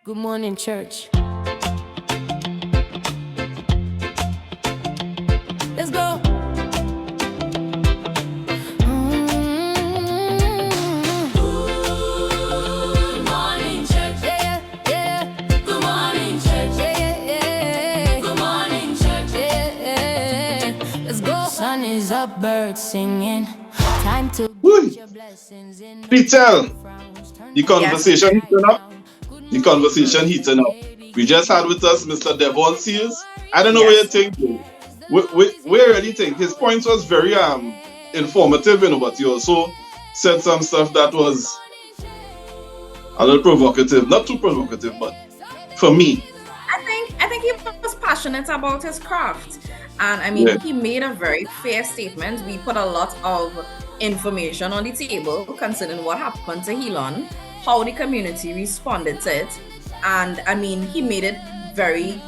Good morning, church. Let's go. Good morning, church. Yeah, yeah. Good morning, church. Yeah, yeah. Good morning, church. Yeah, yeah. Let's go. Sun is up, birds singing. Time to get your blessings in. Peter, the Yes. conversation heating up. The conversation heating up. We just had with us Mr. Devon Seals. I don't know what you Yes. think. We really think his points was very informative, but he also said some stuff that was a little provocative. Not too provocative, but for me. I think he was passionate about his craft. And I mean, Yeah. he made a very fair statement. We put a lot of information on the table concerning what happened to Elon, how the community responded to it. And I mean, he made it very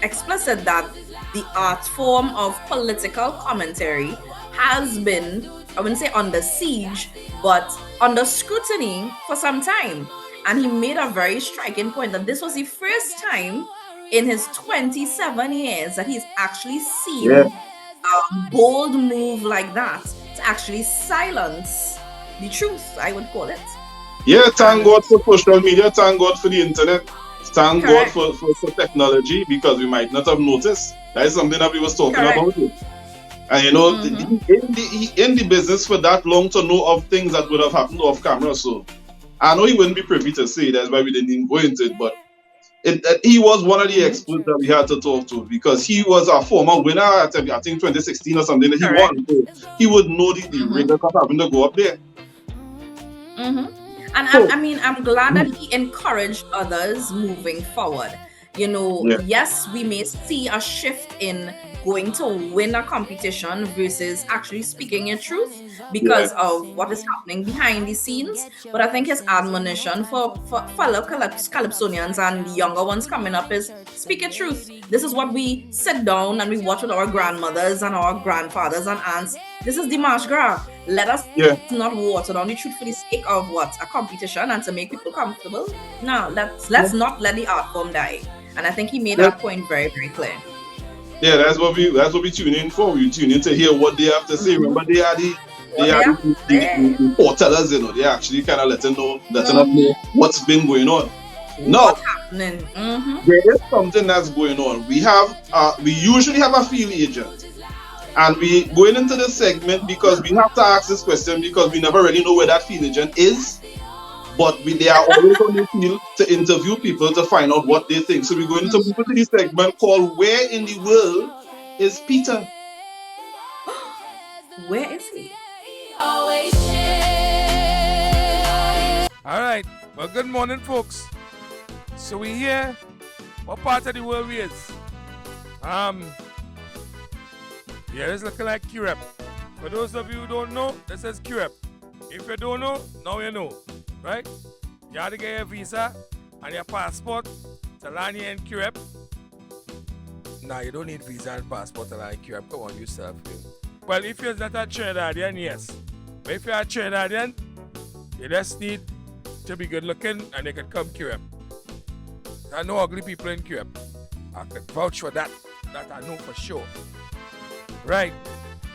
explicit that the art form of political commentary has been, I wouldn't say under siege, but under scrutiny for some time. And he made a very striking point that this was the first time in his 27 years that he's actually seen Yeah. a bold move like that to actually silence the truth, I would call it. Yeah, thank God for social media, thank God for the internet, thank God Correct. for technology, because we might not have noticed. That is something that we was talking Correct. about. And in the business for that long to know of things that would have happened off camera. So I know he wouldn't be privy to say that's why we didn't even go into it, but he was one of the experts that we had to talk to, because he was a former winner at I think 2016 or something that he Correct. won. So he would know the rigor of having to go up there. And So- I mean, I'm glad that he encouraged others moving forward. You know, Yeah. yes, we may see a shift in going to win a competition versus actually speaking your truth because of what is happening behind the scenes. But I think his admonition for fellow Calypsonians and the younger ones coming up is speak your truth. This is what we sit down and we watch with our grandmothers and our grandfathers and aunts. This is the March Gras. Let us Yeah. not water down the truth for the sake of what? A competition and to make people comfortable. No, let's not let the art form die. And I think he made that point very, very clear. Yeah, that's what we tune in for. We tune in to hear what they have to say. Remember, they are the reporters, They actually kind of letting us know what's been going on. Now, What's happening? there is something that's going on. We usually have a field agent, and we going into this segment because we have to ask this question because we never really know where that field agent is. But they are always on the field to interview people to find out what they think. So we're going to move into this segment called "Where in the World is Peter?" Where is he? Always share. All right. Well, good morning, folks. So we here. What part of the world we is? Yeah, it's looking like Curep. For those of you who don't know, this is Curep. If you don't know, now you know, right? You have to get your visa and your passport to land here in Curep. Nah, you don't need visa and passport to land in Curep. Come on, yourself. Well, if you're not a Trinidadian, yes. But if you're a Trinidadian, you just need to be good looking and you can come Curep. There are no ugly people in Curep. I can vouch for that. That I know for sure. Right.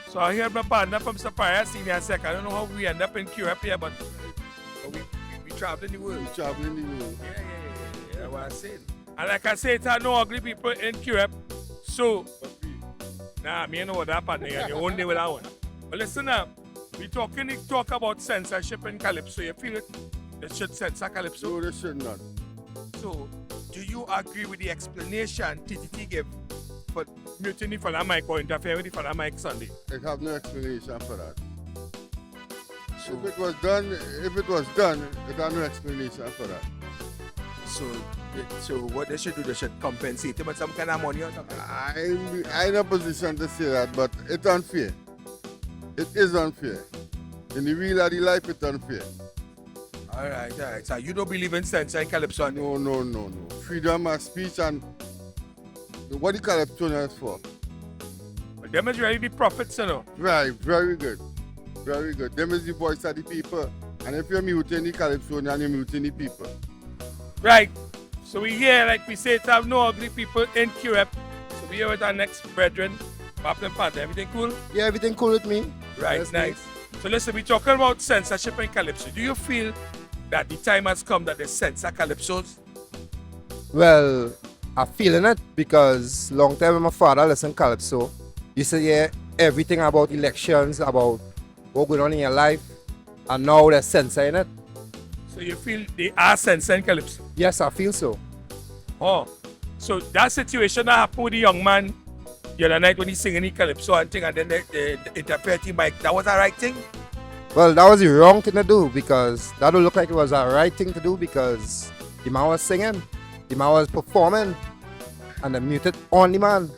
So I hear my partner from Sapphire Senior Sec. I don't know how we end up in Curep here, but we traveling the world. Yeah. Yeah, what I said. And like I said, there are no ugly people in Curep. So, nah, me know what happened there. You won't deal with that one. But listen up. We talk about censorship in Calypso. You feel it? They should censor Calypso. No, they should not. So, do you agree with the explanation TTT gave for mutiny for that mic or interfering with the for Mike Sunday? I have no explanation for that. So if it was done, I have no explanation for that. So what they should do, they should compensate him with some kind of money or something. I'm in a position to say that, but it's unfair. It is unfair. In the real of the life, it's unfair. All right. So you don't believe in censor in Calypso? No. Freedom of speech and what the Calypsonians for. But them is really the prophets, you know. Right, very good. Very good. Them is the voice of the people. And if you're muting the Calypsonian, you're muting the people. Right. So we here, like we say, to have no ugly people in QREP. So we here with our next brethren, Papa and Panther. Everything cool? Yeah, everything cool with me. Right, Yes, nice. So listen, we're talking about censorship in Calypso. Do you feel that the time has come that they censor Calypsos? Well, I'm feeling it because long time when my father listened Calypso, he said, yeah, everything about elections, about what going on in your life, and now they're censoring it. So you feel they are censoring Calypso? Yes, I feel so. Oh, so that situation that happened with the young man the other night when he singing the Calypso and thing, and then they interpreting mic, that was the right thing? Well, that was the wrong thing to do because that would look like it was the right thing to do because the man was singing, the man was performing, and they muted on the man.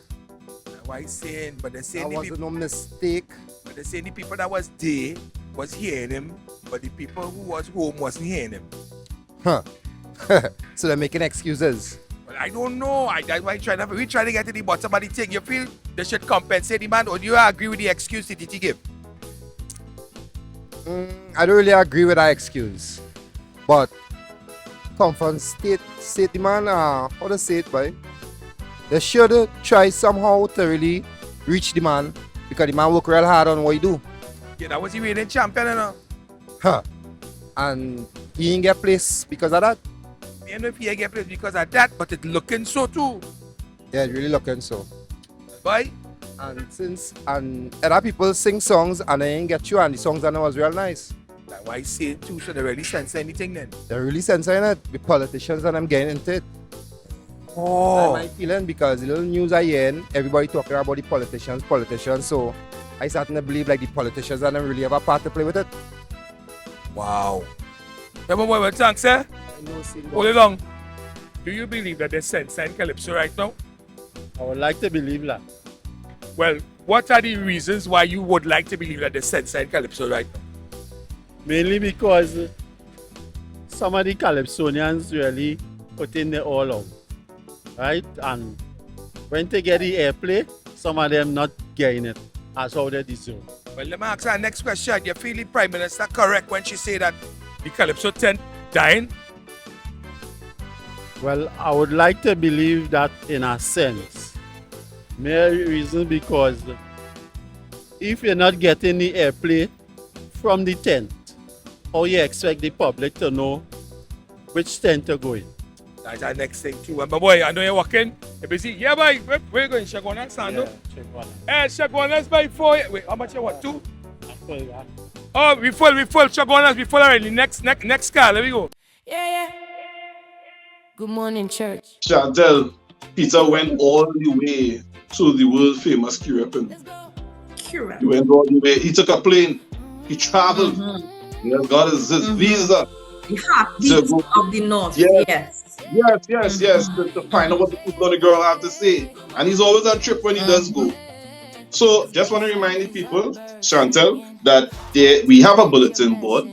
Why saying? But they're saying That the wasn't people, no mistake. but they're saying the people that was there was hearing him, but the people who was home wasn't hearing him. Huh. So they're making excuses. Well, I don't know. That's why we trying to get to the bottom of the thing. You feel they should compensate the man, or do you agree with the excuse that he give? I don't really agree with that excuse. But come from state the man, how to say it, boy? They should try somehow to really reach the man because the man work real hard on what he do. Yeah, that was the reigning champion, you know. Huh. And he ain't get place because of that. I don't know if he get played because of that, but it's looking so too. Yeah, it's really looking so. Boy, And other people sing songs and they ain't get you and the songs and it was real nice. that's why I say it too, so they really censor anything then. They're really censoring it. The politicians and them getting into it. Oh. That's my feeling because the little news I hear, everybody talking about the politicians. So I starting to believe like the politicians and them really have a part to play with it. Wow. Remember what thanks, sir? Hold it on. Do you believe that they're censoring Calypso right now? I would like to believe that. Well, what are the reasons why you would like to believe that they're censoring Calypso right now? Mainly because some of the Calypsonians really put in their all out. Right? And when they get the airplay, some of them not getting it as how they deserve. Well, let me ask our next question. You feel the Prime Minister correct when she say that the Calypso 10 dying? Well, I would like to believe that in a sense. Main reason because if you're not getting the airplay from the tent, how you expect the public to know which tent to go in? That's our next thing too. And my boy, I know you're working. You're busy. Yeah, boy. Where you going? Shagonas, Sando? check one. Shagonas by 4. Wait, how much you want? 2? After that. Oh, we full. Shagonas, we full already. Next car. Let me go. Yeah. Good morning, church. Chantel, Peter went all the way to the world famous QREP. QREP. He went all the way. He took a plane. He traveled. He has got his visa. The heartbeat of the North. Yes. Yes. Yes. To find out what the people on the girl have to say. And he's always on trip when he does go. So just want to remind the people, Chantel, that we have a bulletin board.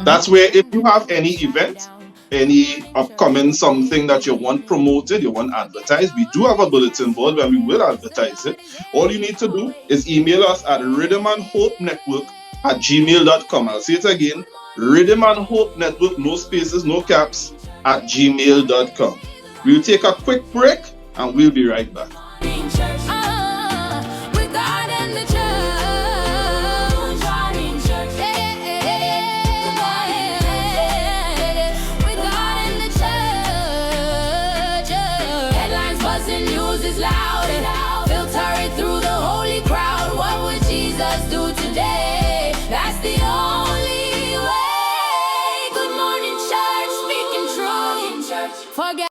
That's where if you have any event, any upcoming something that you want promoted, you want advertised, we do have a bulletin board where we will advertise it. All you need to do is email us at rhythmandhopenetwork@gmail.com. I'll say it again, rhythmandhopenetwork, no spaces, no caps, @gmail.com. We'll take a quick break and we'll be right back. With God and the church. With God and the church. Headlines buzzing, news is loud. Filter it through the holy crowd. What would Jesus do today? That's the only way. Good morning, church. Speaking truth. Forget